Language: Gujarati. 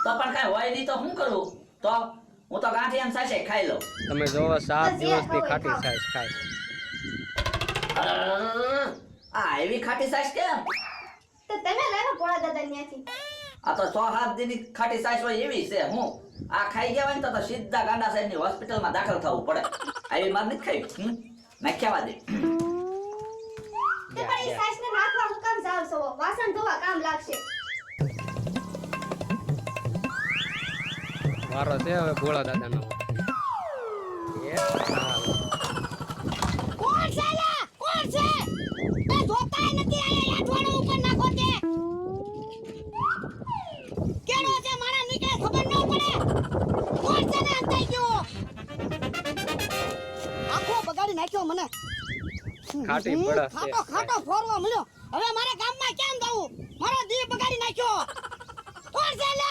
તો પણ કઈ હોય નહીં તો શું કરું? તો હું તો ગાંઠિયા સાસે ખાઈ લઉં. તમે જોવો 7 દિવસની ખાટી સાઈઝ ખાય. આ એવી ખાટી સાસ કેમ? તો તમે લાવો ભોળા દાદા ન્યાથી. આ તો 6-7 દિનની ખાટી સાસ હોય એવી છે. હું આ ખાઈ ગયા હોય ને તો સીધા ગાંડા સાહેબની હોસ્પિટલમાં દાખલ થવું પડે. આવી માર નથી ખાઈ. નાખ્યા દે. તે પણ ઈ સાસને નાખવા હું કામ જાવ છો? વાસણ ધોવા કામ લાગશે. વારો છે હવે ભોળા દાદાનો. કોણ છે લા? કોણ છે? એ જોતાય નથી આયા આઠવાડો ઉપર નાખો તે. કેડો છે મારા નીકળે ખબર ન પડે. કોણ છે ને અંતાઈ ગયો? આખો બગાડી નાખ્યો મને. ખાટી પડસ છે. ખાટો ફોરવા મળ્યો. હવે મારે ગામમાં કેમ જાવું? મારો દી બગાડી નાખ્યો. કોણ છે લા?